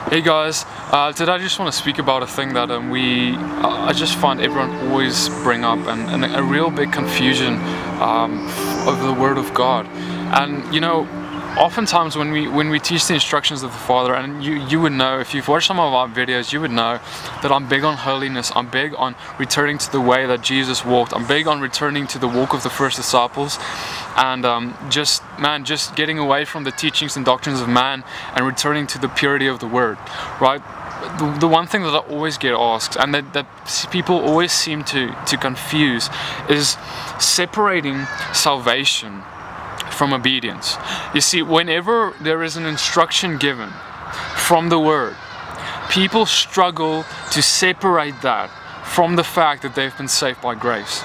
Hey guys, today I just want to speak about a thing that I just find everyone always bring up, and a real big confusion of the Word of God. And you know, oftentimes when we teach the instructions of the Father, and you would know, if you've watched some of our videos, you would know that I'm big on holiness. I'm big on returning to the way that Jesus walked. I'm big on returning to the walk of the first disciples, and just getting away from the teachings and doctrines of man and returning to the purity of the Word, right? The one thing that I always get asked, and that people always seem to confuse, is separating salvation from obedience. You see, whenever there is an instruction given from the Word, people struggle to separate that from the fact that they've been saved by grace.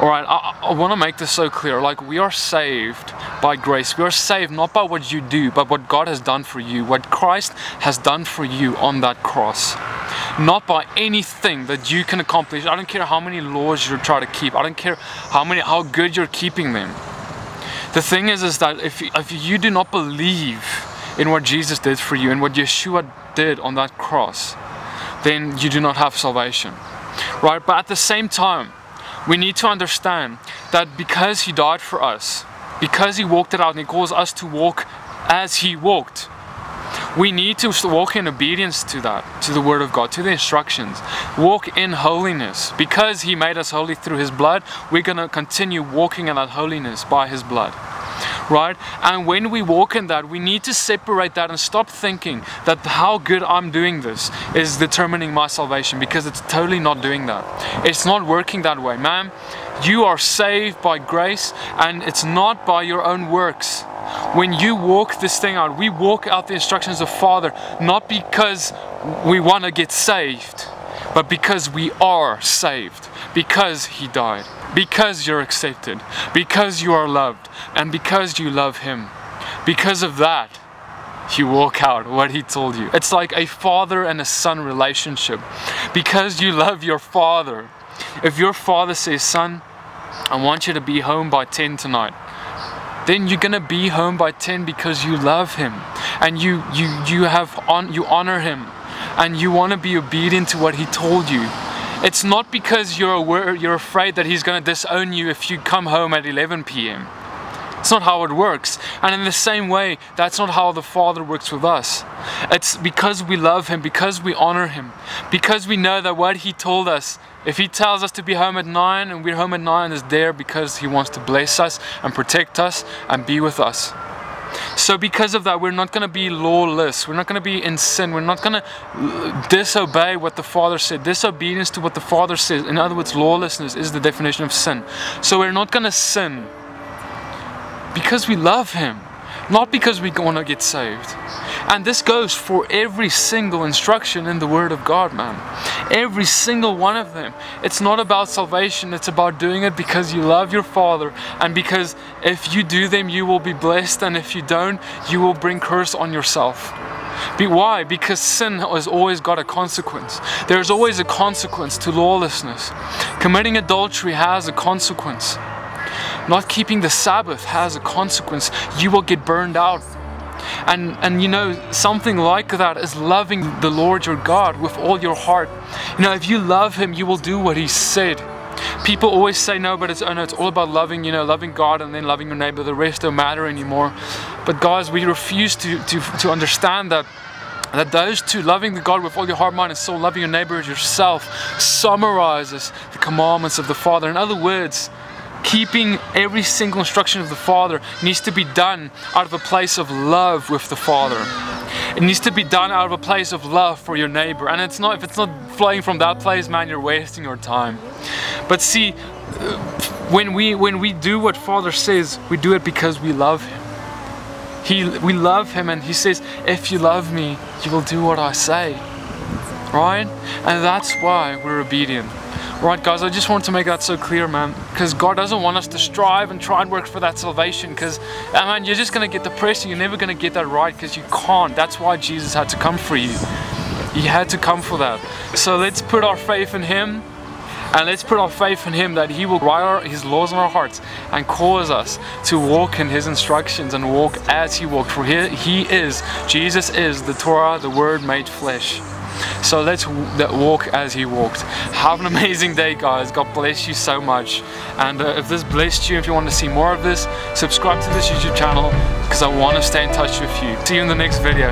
Alright, I want to make this so clear. Like, we are saved by grace. We are saved not by what you do, but what God has done for you, what Christ has done for you on that cross. Not by anything that you can accomplish. I don't care how many laws you try to keep. I don't care how good you're keeping them. The thing is that if you do not believe in what Jesus did for you and what Yeshua did on that cross, then you do not have salvation, right? But at the same time, we need to understand that because He died for us, because He walked it out and He calls us to walk as He walked, we need to walk in obedience to that, to the Word of God, to the instructions. Walk in holiness. Because He made us holy through His blood, we're going to continue walking in that holiness by His blood. Right? And when we walk in that, we need to separate that and stop thinking that how good I'm doing this is determining my salvation, because it's totally not doing that. It's not working that way, man. You are saved by grace, and it's not by your own works. When you walk this thing out, we walk out the instructions of Father, not because we want to get saved, but because we are saved, because He died, because you're accepted, because you are loved, and because you love Him. Because of that, you walk out what He told you. It's like a father and a son relationship. Because you love your father. If your father says, son, I want you to be home by 10 tonight, then you're gonna be home by 10 because you love Him, and you honor Him, and you want to be obedient to what He told you. It's not because you're afraid that He's gonna disown you if you come home at 11 p.m. It's not how it works. And in the same way, that's not how the Father works with us. It's because we love Him, because we honor Him, because we know that what He told us, if He tells us to be home at 9 and we're home at 9, is there because He wants to bless us and protect us and be with us. So because of that, we're not going to be lawless. We're not going to be in sin. We're not going to disobey what the Father said. Disobedience to what the Father says. In other words, lawlessness is the definition of sin. So we're not going to sin because we love Him, not because we want to get saved. And this goes for every single instruction in the Word of God, man. Every single one of them. It's not about salvation. It's about doing it because you love your Father, and because if you do them, you will be blessed, and if you don't, you will bring curse on yourself. Why? Because sin has always got a consequence. There's always a consequence to lawlessness. Committing adultery has a consequence. Not keeping the Sabbath has a consequence. You will get burned out. And you know, something like that is loving the Lord your God with all your heart. You know, if you love Him, you will do what He said. People always say, no, but it's all about loving, you know, loving God and then loving your neighbor. The rest don't matter anymore. But guys, we refuse to understand that those two, loving the God with all your heart, mind, and soul, loving your neighbor as yourself, summarizes the commandments of the Father. In other words, keeping every single instruction of the Father needs to be done out of a place of love with the Father. It needs to be done out of a place of love for your neighbor. And if it's not flowing from that place, man, you're wasting your time. But see, when we do what Father says, we do it because we love Him. We love Him, and He says, if you love me, you will do what I say. Right? And that's why we're obedient. Right, guys, I just want to make that so clear, man, because God doesn't want us to strive and try and work for that salvation, because, man, you're just going to get depressed and you're never going to get that right, because you can't. That's why Jesus had to come for you. He had to come for that. So let's put our faith in Him And let's put our faith in Him that He will write His laws on our hearts and cause us to walk in His instructions and walk as He walked. For Jesus is the Torah, the Word made flesh. So let's walk as He walked. Have an amazing day, guys. God bless you so much. And if this blessed you, if you want to see more of this, subscribe to this YouTube channel because I want to stay in touch with you. See you in the next video.